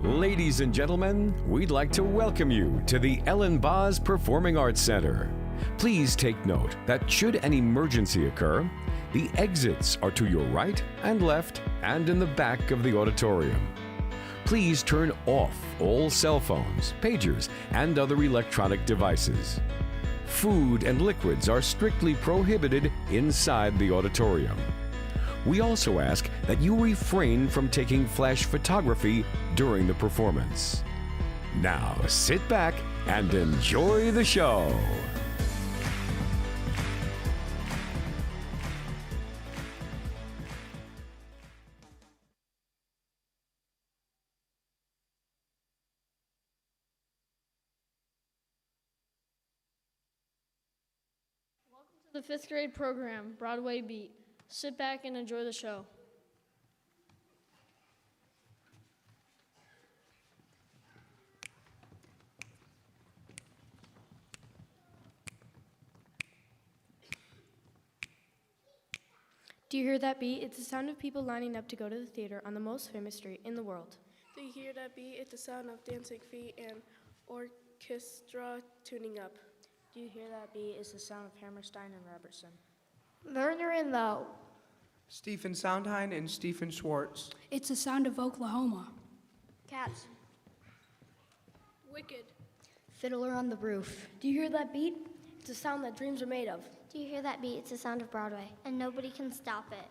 Ladies and gentlemen, we'd like to welcome you to the Ellen Boz Performing Arts Center. Please take note that should an emergency occur, the exits are to your right and left and in the back of the auditorium. Please turn off all cell phones, pagers, and other electronic devices. Food and liquids are strictly prohibited inside the auditorium. We also ask that you refrain from taking flash photography during the performance. Now sit back and enjoy the show. Welcome to the 5th grade program, Broadway Beat. Sit back and enjoy the show. Do you hear that beat? It's the sound of people lining up to go to the theater on the most famous street in the world. Do you hear that beat? It's the sound of dancing feet and orchestra tuning up. Do you hear that beat? It's the sound of Hammerstein and Robertson. Lerner in though. Stephen Sondheim and Stephen Schwartz. It's the sound of Oklahoma. Cats. Wicked. Fiddler on the Roof. Do you hear that beat? It's the sound that dreams are made of. Do you hear that beat? It's the sound of Broadway, and nobody can stop it.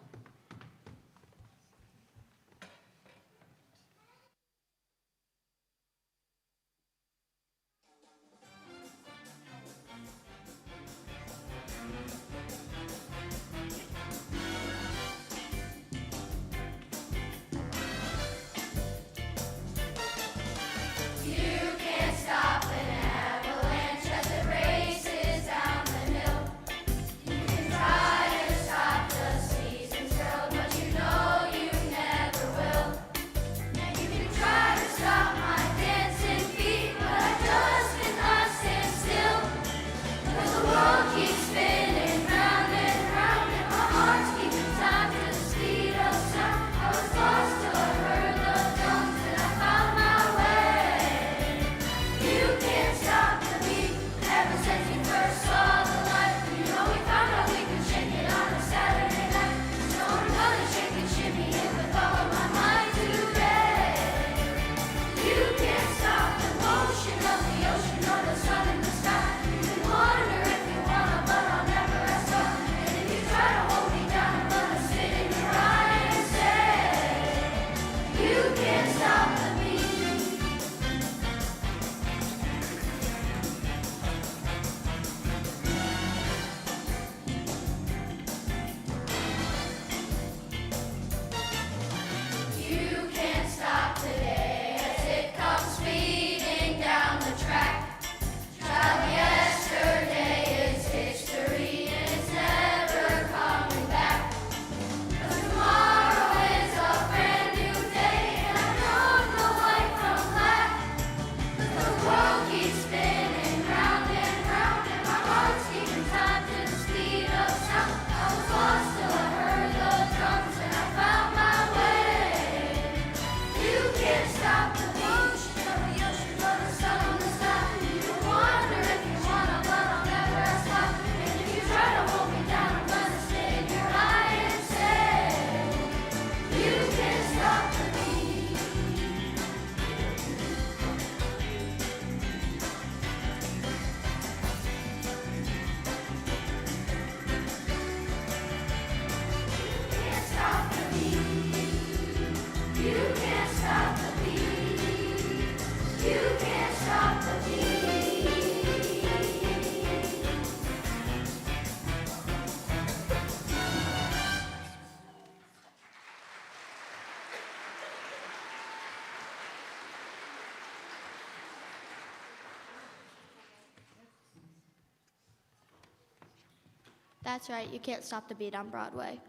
That's right, you can't stop the beat on Broadway.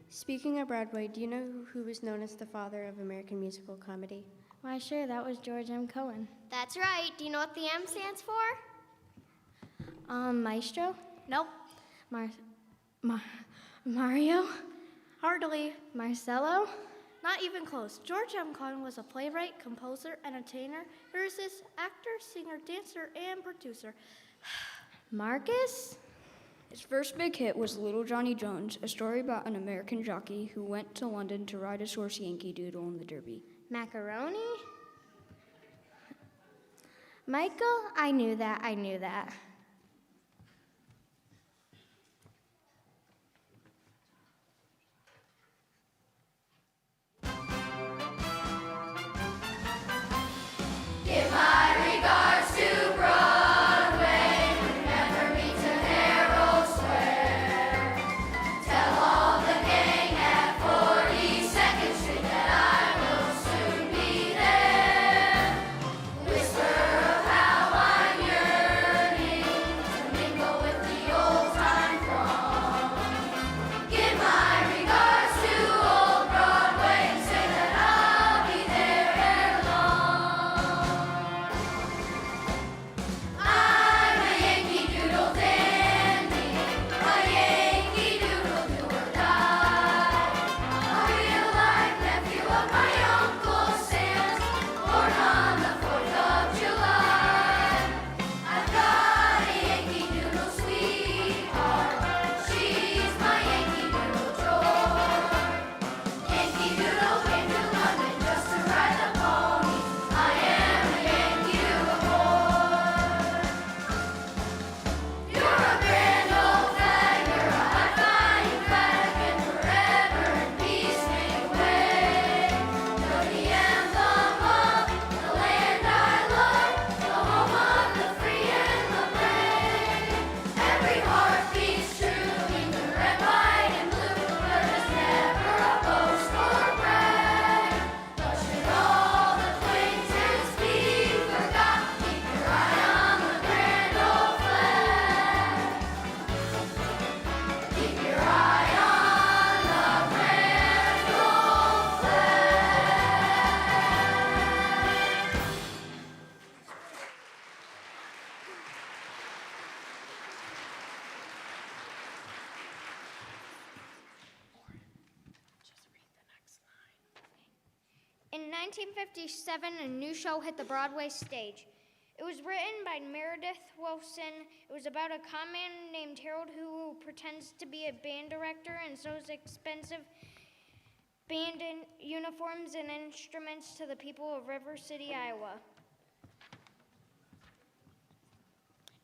Speaking of Broadway, do you know who was known as the father of American musical comedy? Why, sure, that was George M. Cohan. That's right. Do you know what the M stands for? Maestro? Nope. Mario? Hardly. Marcello? Not even close. George M. Cohan was a playwright, composer, entertainer, lyricist, actor, singer, dancer, and producer. Marcus? His first big hit was Little Johnny Jones, a story about an American jockey who went to London to ride his horse Yankee Doodle in the Derby. Macaroni? Michael? I knew that. In 1957, a new show hit the Broadway stage. It was written by Meredith Wilson. It was about a con man named Harold who pretends to be a band director and sells expensive band uniforms and instruments to the people of River City, Iowa.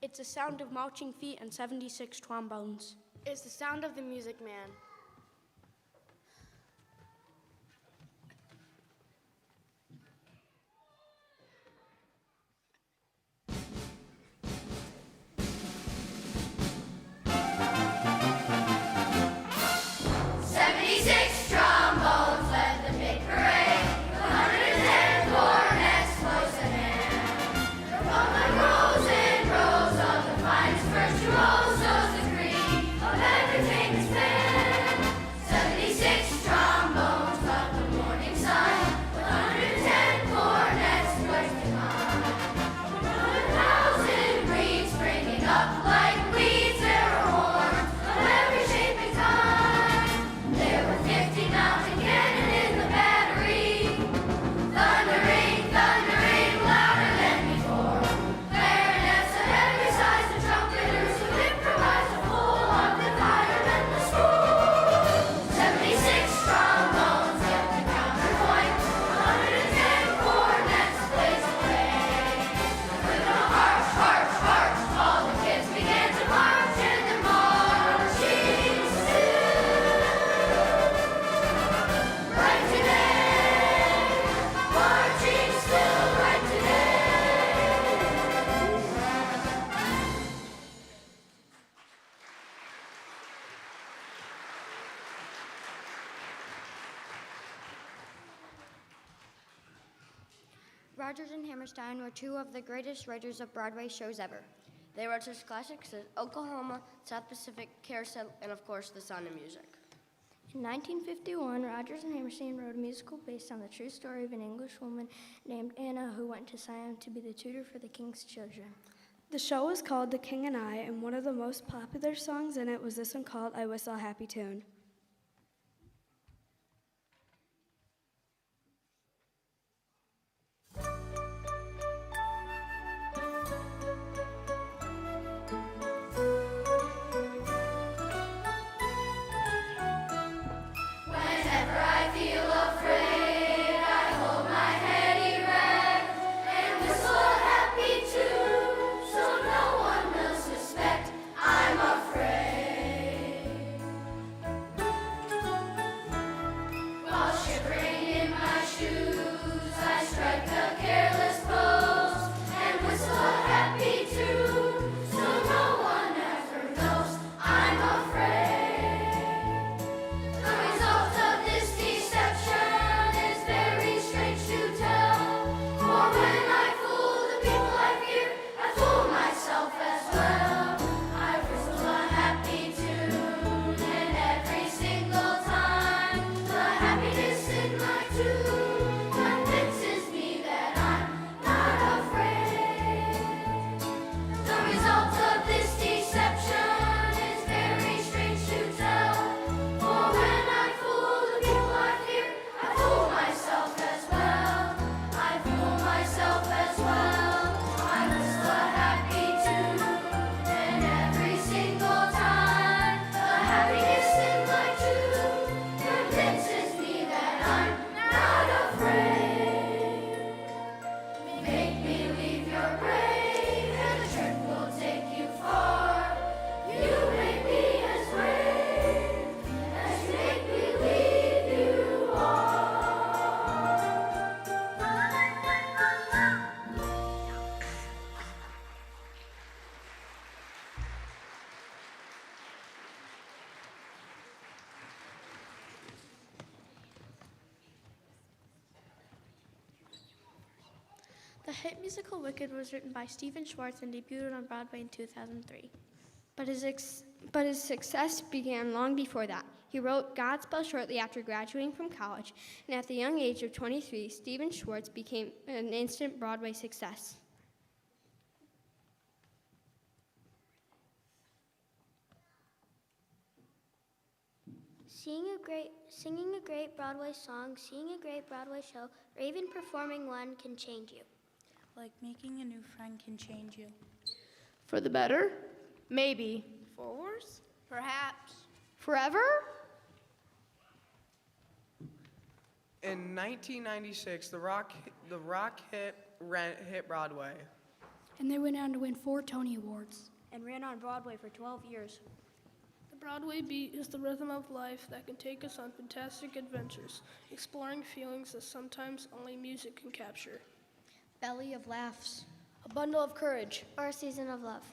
It's the sound of marching feet and 76 trombones. It's the sound of the Music Man. Rodgers and Hammerstein were two of the greatest writers of Broadway shows ever. They wrote such classics as Oklahoma, South Pacific, Carousel, and of course, The Sound of Music. In 1951, Rodgers and Hammerstein wrote a musical based on the true story of an English woman named Anna who went to Siam to be the tutor for the king's children. The show was called The King and I, and one of the most popular songs in it was this one called I Whistle a Happy Tune. hit musical Wicked was written by Stephen Schwartz and debuted on Broadway in 2003. But his success began long before that. He wrote Godspell shortly after graduating from college, and at the young age of 23, Stephen Schwartz became an instant Broadway success. Singing a great Broadway song, seeing a great Broadway show, or even performing one can change you. Like making a new friend can change you. For the better? Maybe. For worse? Perhaps. Forever? In 1996, the rock hit Rent hit Broadway. And they went on to win 4 Tony Awards. And ran on Broadway for 12 years. The Broadway beat is the rhythm of life that can take us on fantastic adventures, exploring feelings that sometimes only music can capture. Belly of laughs. A bundle of courage. Or a season of love.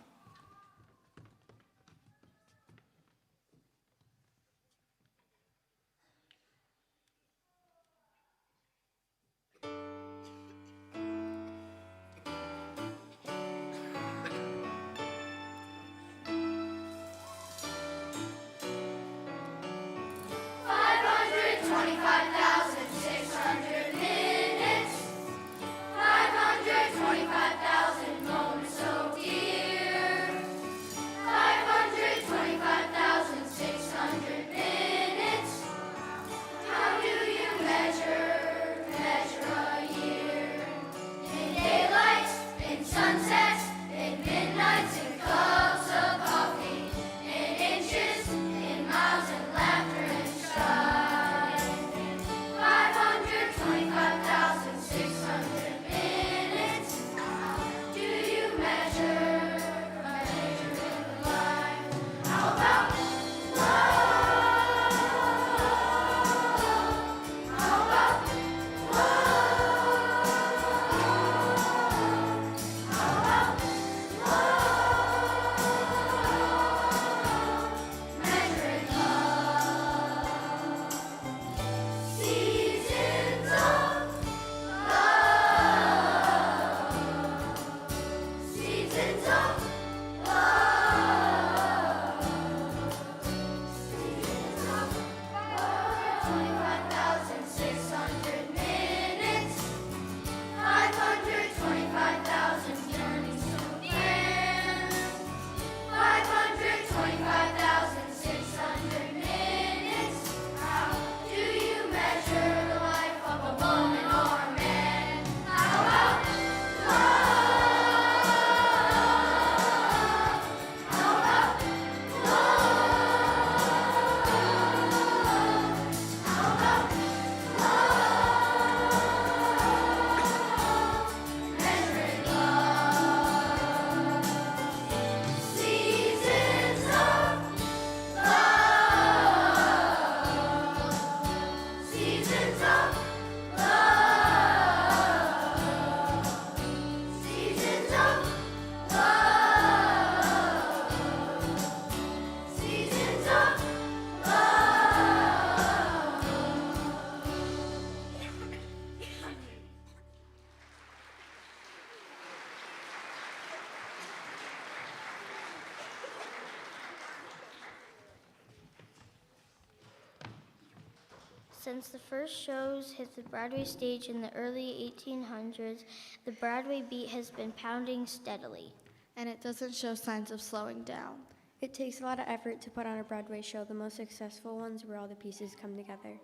Since the first shows hit the Broadway stage in the early 1800s, the Broadway beat has been pounding steadily. And it doesn't show signs of slowing down. It takes a lot of effort to put on a Broadway show, the most successful ones where all the pieces come together.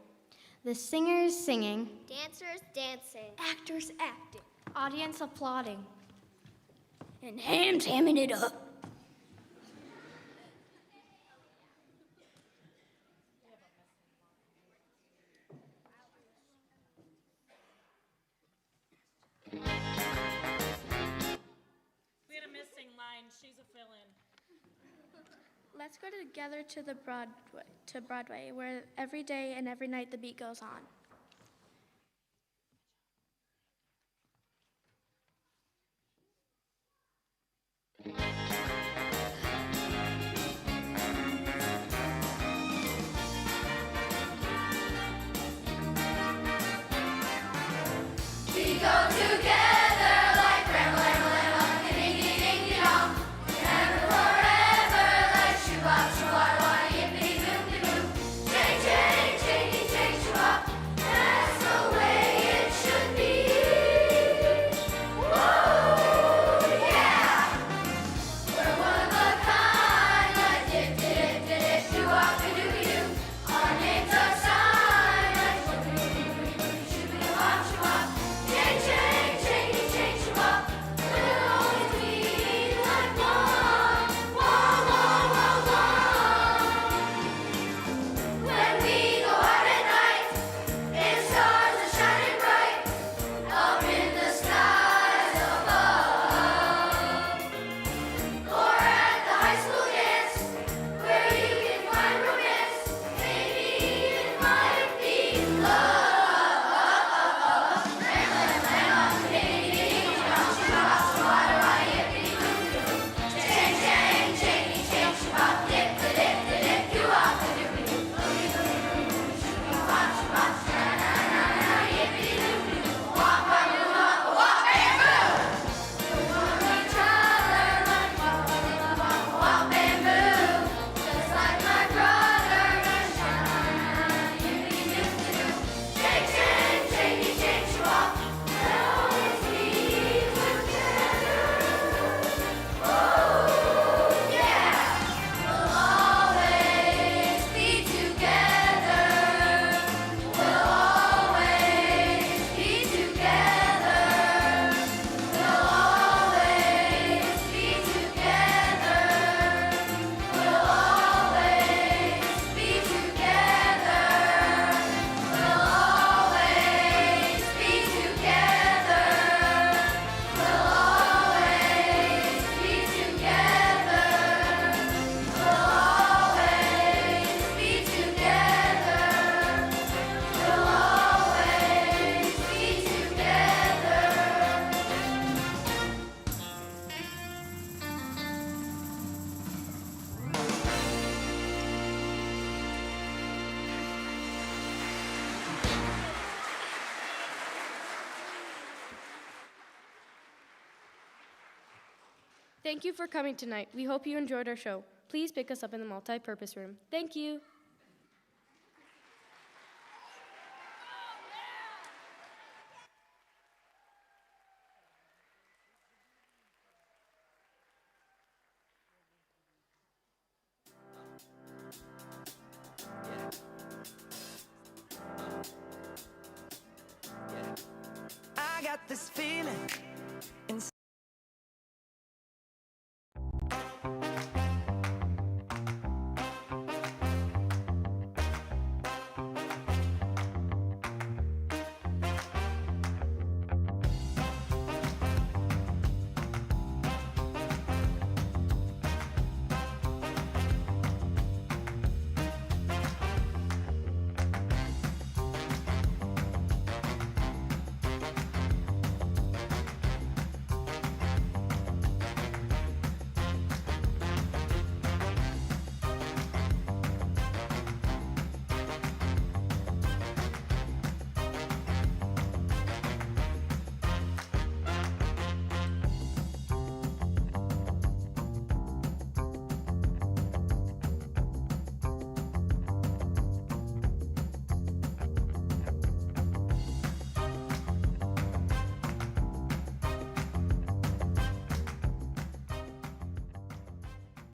The singers singing, Dancers dancing. actors acting, audience applauding, And Ham's hamming it up. We had a missing line. She's a fill-in. Let's go together to Broadway, where every day and every night the beat goes on. We go together like Thank you for coming tonight. We hope you enjoyed our show. Please pick us up in the multi-purpose room. Thank you. I got this feeling